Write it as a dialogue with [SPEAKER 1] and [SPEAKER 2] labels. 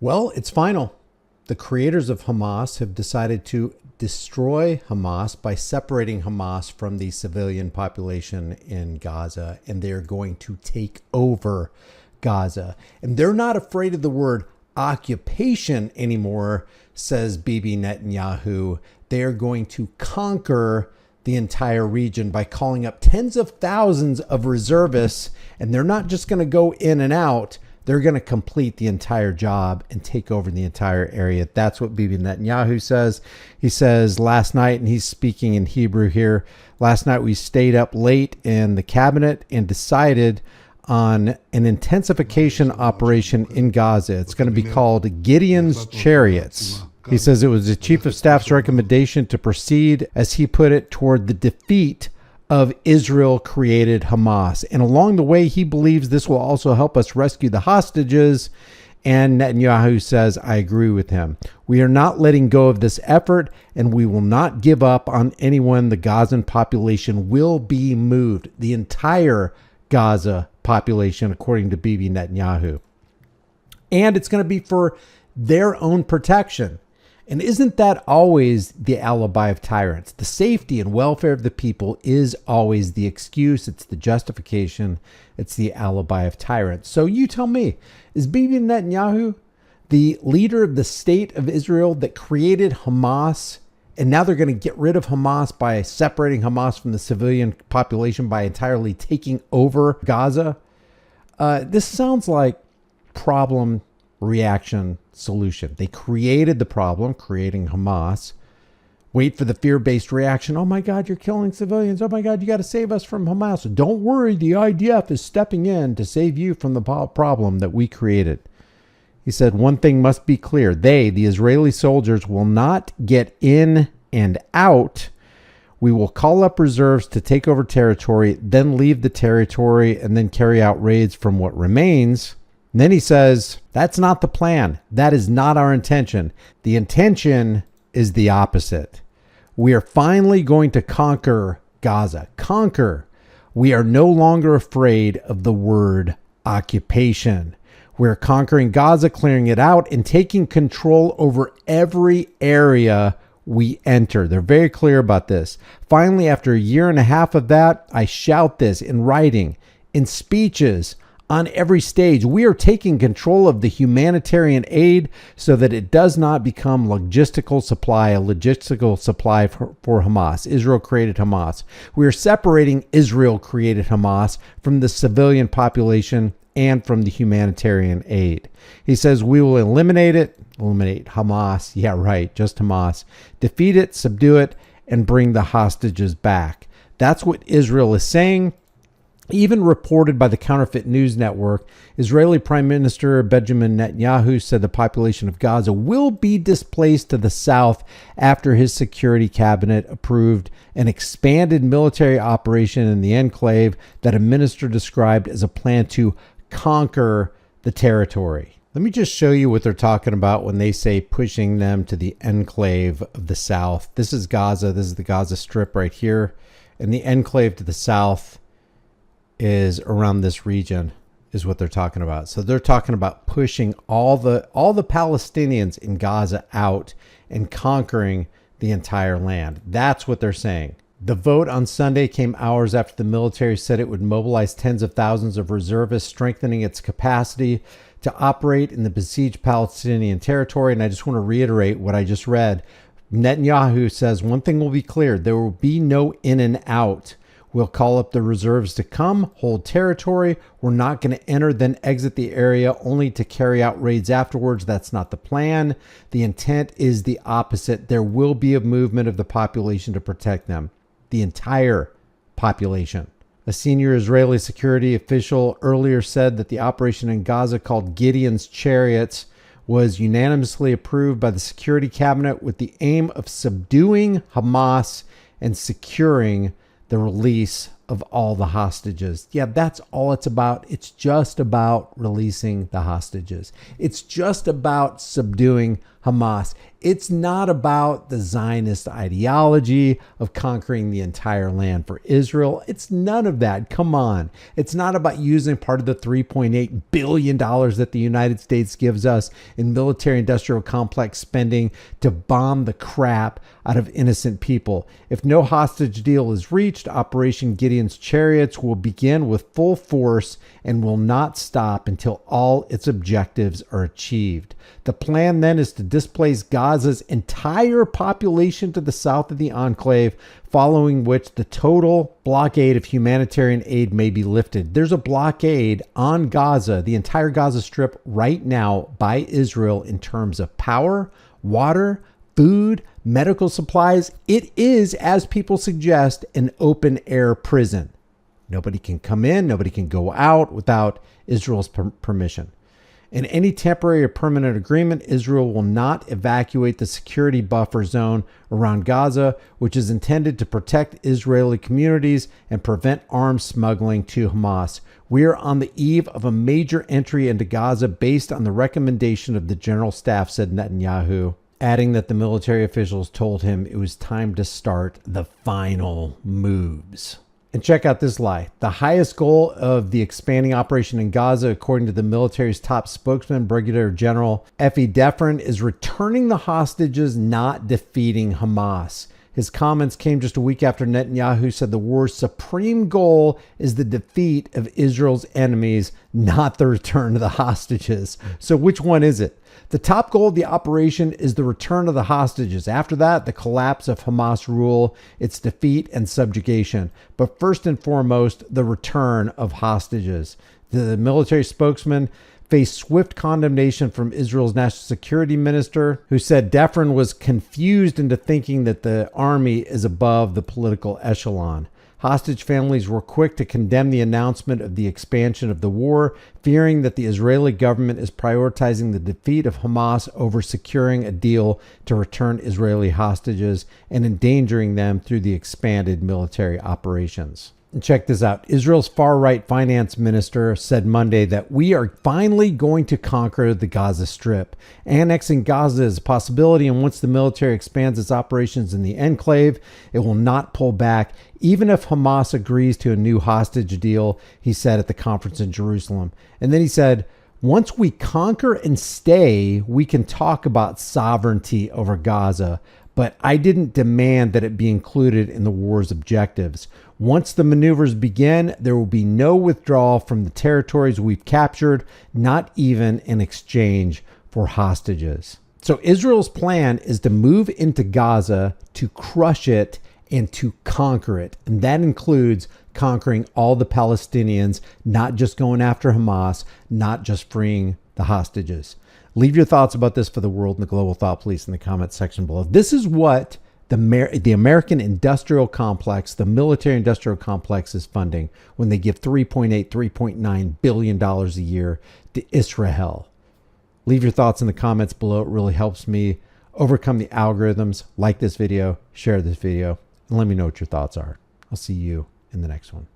[SPEAKER 1] Well, it's final. The creators of Hamas have decided to destroy Hamas by separating Hamas from the civilian population in Gaza, and they're going to take over Gaza. And they're not afraid of the word occupation anymore, says Bibi Netanyahu. They're going to conquer the entire region by calling up tens of thousands of reservists, and they're not just going to go in and out. They're going to complete the entire job and take over the entire area. That's what Bibi Netanyahu says. He says last night, and he's speaking in Hebrew here, last night we stayed up late in the cabinet and decided on an intensification operation in Gaza. It's going to be called Gideon's Chariots. He says it was the chief of staff's recommendation to proceed, as he put it, toward the defeat of Israel-created Hamas. And along the way, he believes this will also help us rescue the hostages. And Netanyahu says, I agree with him. We are not letting go of this effort, and we will not give up on anyone. The Gazan population will be moved. The entire Gaza population, according to Bibi Netanyahu. And it's going to be for their own protection. And isn't that always the alibi of tyrants? The safety and welfare of the people is always the excuse. It's the justification. It's the alibi of tyrants. So you tell me, is Bibi Netanyahu the leader of the state of Israel that created Hamas, and now they're going to get rid of Hamas by separating Hamas from the civilian population by entirely taking over Gaza? This sounds like problem, reaction, solution. They created the problem, creating Hamas. Wait for the fear-based reaction. Oh my God, you're killing civilians. Oh my God, you got to save us from Hamas. Don't worry, the IDF is stepping in to save you from the problem that we created. He said, one thing must be clear. They, the Israeli soldiers, will not get in and out. We will call up reserves to take over territory, then leave the territory, and then carry out raids from what remains. And then he says, that's not the plan. That is not our intention. The intention is the opposite. We are finally going to conquer Gaza. Conquer. We are no longer afraid of the word occupation. We're conquering Gaza, clearing it out, and taking control over every area we enter. They're very clear about this. Finally, after a year and a half of that, I shout this in writing, in speeches, on every stage. We are taking control of the humanitarian aid so that it does not become a logistical supply for Hamas. Israel created Hamas. We are separating Israel created Hamas from the civilian population and from the humanitarian aid. He says we will eliminate Hamas. Yeah, right. Just Hamas. Defeat it, subdue it, and bring the hostages back. That's what Israel is saying. Even reported by the Counterfeit News Network, Israeli Prime Minister Benjamin Netanyahu said the population of Gaza will be displaced to the south after his security cabinet approved an expanded military operation in the enclave that a minister described as a plan to conquer the territory. Let me just show you what they're talking about when they say pushing them to the enclave of the south. This is Gaza. This is the Gaza Strip right here. And the enclave to the south is around this region, is what they're talking about. So they're talking about pushing all the Palestinians in Gaza out and conquering the entire land. That's what they're saying. The vote on Sunday came hours after the military said it would mobilize tens of thousands of reservists, strengthening its capacity to operate in the besieged Palestinian territory. And I just want to reiterate what I just read. Netanyahu says one thing will be clear: there will be no in and out. We'll call up the reserves to come, hold territory. We're not going to enter, then exit the area only to carry out raids afterwards. That's not the plan. The intent is the opposite. There will be a movement of the population to protect them. The entire population. A senior Israeli security official earlier said that the operation in Gaza, called Gideon's Chariots, was unanimously approved by the security cabinet with the aim of subduing Hamas and securing the release of all the hostages. Yeah, that's all it's about. It's just about releasing the hostages. It's just about subduing Hamas. It's not about the Zionist ideology of conquering the entire land for Israel. It's none of that. Come on. It's not about using part of the $3.8 billion that the United States gives us in military industrial complex spending to bomb the crap out of innocent people. If no hostage deal is reached, Operation Gideon's Chariots will begin with full force and will not stop until all its objectives are achieved. The plan then is to displace Gaza's entire population to the south of the enclave, following which the total blockade of humanitarian aid may be lifted. There's a blockade on Gaza, the entire Gaza Strip right now by Israel in terms of power, water, food, medical supplies. It is, as people suggest, an open air prison. Nobody can come in, nobody can go out without Israel's permission. In any temporary or permanent agreement, Israel will not evacuate the security buffer zone around Gaza, which is intended to protect Israeli communities and prevent arms smuggling to Hamas. We are on the eve of a major entry into Gaza based on the recommendation of the General Staff, said Netanyahu, adding that the military officials told him it was time to start the final moves. And check out this lie. The highest goal of the expanding operation in Gaza, according to the military's top spokesman, Brigadier General Efi Defrin, is returning the hostages, not defeating Hamas. His comments came just a week after Netanyahu said the war's supreme goal is the defeat of Israel's enemies, not the return of the hostages. So which one is it? The top goal of the operation is the return of the hostages. After that, the collapse of Hamas rule, its defeat and subjugation. But first and foremost, the return of hostages. The military spokesman faced swift condemnation from Israel's national security minister, who said Defrin was confused into thinking that the army is above the political echelon. Hostage families were quick to condemn the announcement of the expansion of the war, fearing that the Israeli government is prioritizing the defeat of Hamas over securing a deal to return Israeli hostages and endangering them through the expanded military operations. And check this out. Israel's far-right finance minister said Monday that we are finally going to conquer the Gaza Strip. Annexing Gaza is a possibility, and once the military expands its operations in the enclave, it will not pull back, even if Hamas agrees to a new hostage deal, he said at the conference in Jerusalem. And then he said, once we conquer and stay, we can talk about sovereignty over Gaza. But I didn't demand that it be included in the war's objectives. Once the maneuvers begin, there will be no withdrawal from the territories we've captured, not even in exchange for hostages. So Israel's plan is to move into Gaza, to crush it, and to conquer it. And that includes conquering all the Palestinians, not just going after Hamas, not just freeing the hostages. Leave your thoughts about this for the world and the global thought police in the comments section below. This is what the American industrial complex, the military industrial complex, is funding when they give $3.9 billion a year to Israel. Leave your thoughts in the comments below. It really helps me overcome the algorithms. Like this video, share this video, and let me know what your thoughts are. I'll see you in the next one.